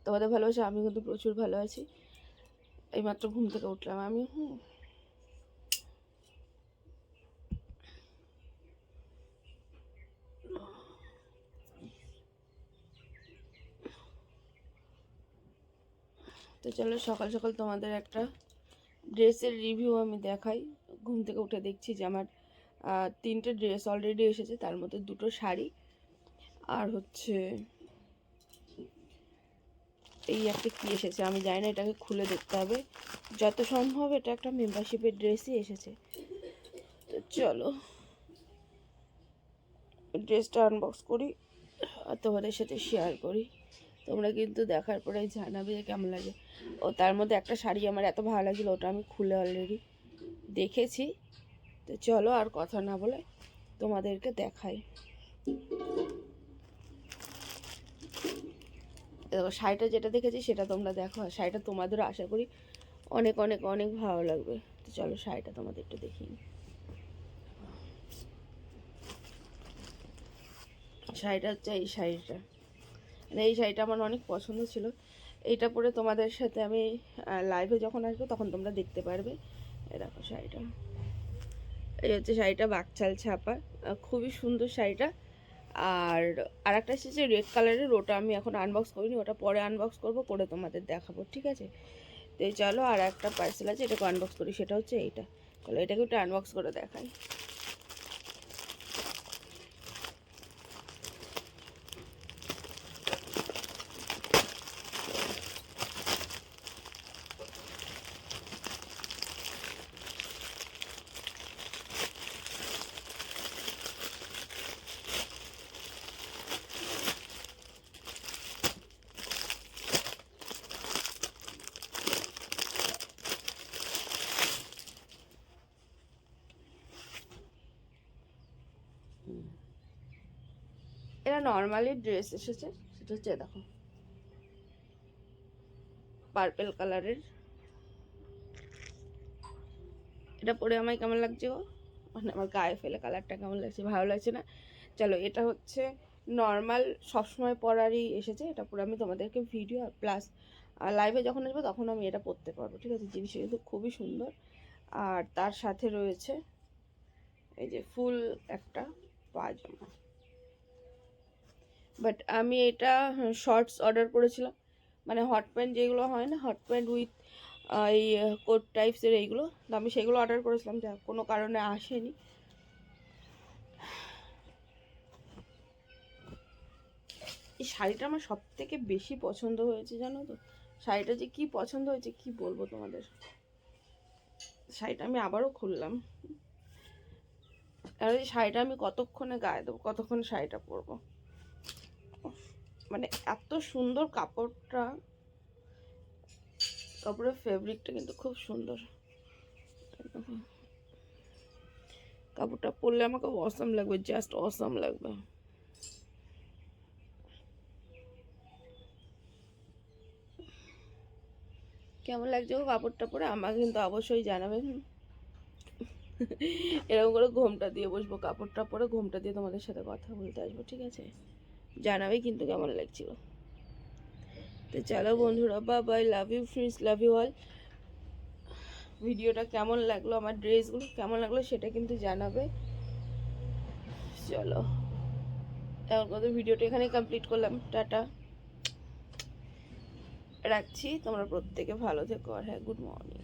তোমাদের ভালোবাসা আমি কিন্তু প্রচুর ভালো আছি। এইমাত্র ঘুম থেকে উঠলাম আমি। তো চলো সকাল সকাল তোমাদের একটা ড্রেসের রিভিউ আমি দেখাই। ঘুম থেকে উঠে দেখছি যে আমার 3টে ড্রেস অলরেডি এসেছে, তার মধ্যে 2টো শাড়ি আর হচ্ছে এই একটা কি এসেছে আমি জানি না, এটাকে খুলে দেখতে হবে। যত সম্ভব এটা একটা মেম্বারশিপের ড্রেসই এসেছে। তো চলো ড্রেসটা আনবক্স করি আর তোমাদের সাথে শেয়ার করি। তোমরা কিন্তু দেখার পরে জানাবে যে কেমন লাগে। ও তার মধ্যে একটা শাড়ি আমার এত ভালো লাগছিলো, ওটা আমি খুলে অলরেডি দেখেছি। তো চলো আর কথা না বলে তোমাদেরকে দেখাই। দেখো শাড়িটা যেটা দেখেছি সেটা তোমরা দেখো, আর শাড়িটা তোমাদেরও আশা করি অনেক অনেক অনেক ভালো লাগবে। তো চলো শাড়িটা তোমাদের একটু দেখিয়ে নিই। শাড়িটা হচ্ছে এই শাড়িটা, মানে এই শাড়িটা আমার অনেক পছন্দ ছিল। এইটা পরে তোমাদের সাথে আমি লাইভে যখন আসবো তখন তোমরা দেখতে পারবে। এই দেখো শাড়িটা, এই হচ্ছে শাড়িটা বাকচাল ছাপা, খুবই সুন্দর শাড়িটা। আর আরেকটা এসেছে রেড কালারের, ওটা আমি এখন আনবক্স করিনি, ওটা পরে আনবক্স করব, করে তোমাদের দেখাবো, ঠিক আছে। তো এই চলো আর একটা পার্সেল আছে, এটাকে আনবক্স করি, সেটা হচ্ছে এইটা। চলো এটাকে একটু আনবক্স করে দেখাই। এটা নর্মালি ড্রেস এসেছে, সেটা হচ্ছে দেখো পার্পেল কালারের। এটা পরে আমায় কেমন লাগছে গো, মানে আমার গায়ে ফেলে কালারটা কেমন লাগছে, ভালো লাগছে না। চলো এটা হচ্ছে নর্মাল সবসময় পরারই এসেছে, এটা পরে আমি তোমাদেরকে ভিডিও প্লাস লাইভে যখন আসবো তখন আমি এটা পরতে পারবো, ঠিক আছে। জিনিসটা কিন্তু খুবই সুন্দর। আর তার সাথে রয়েছে এই যে ফুল একটা পাজামা। বাট আমি এটা শর্টস অর্ডার করেছিলাম, মানে হট প্যান্ট যেগুলো হয় না, হট প্যান্ট উইথ এই কোট টাইপসের এইগুলো, তো আমি সেগুলো অর্ডার করেছিলাম, যা কোনো কারণে আসেনি। এই শাড়িটা আমার সব থেকে বেশি পছন্দ হয়েছে, জানো তো। শাড়িটা যে কি পছন্দ হয়েছে কি বলবো তোমাদের। শাড়িটা আমি আবারও খুললাম, আর এই শাড়িটা আমি কতক্ষণে গায়ে দেবো, কতক্ষণ শাড়িটা পরবো। মানে এত সুন্দর কাপড়টা, কাপড়ের ফেব্রিকটা কিন্তু খুব সুন্দর। কাপড়টা পরলে আমাকে অসাম লাগবে, জাস্ট অসাম লাগবে। কেমন লাগছে ও কাপড়টা পরে আমাকে কিন্তু অবশ্যই জানাবেন। এরকম করে ঘোমটা দিয়ে বসবো, কাপড়টা পরে ঘোমটা দিয়ে তোমাদের সাথে কথা বলতে আসবো, ঠিক আছে। জানাবে কিন্তু কেমন লাগছিল। তো চলো বন্ধুরা, bye, love you friends, love you all. ভিডিওটা কেমন লাগলো, আমার ড্রেসগুলো কেমন লাগলো সেটা কিন্তু জানাবে। চলো এখন কত ভিডিওটা এখানেই কমপ্লিট করলাম, টাটা, রাখছি। তোমরা প্রত্যেকে ভালো থেকো, আর হ্যাঁ গুড মর্নিং।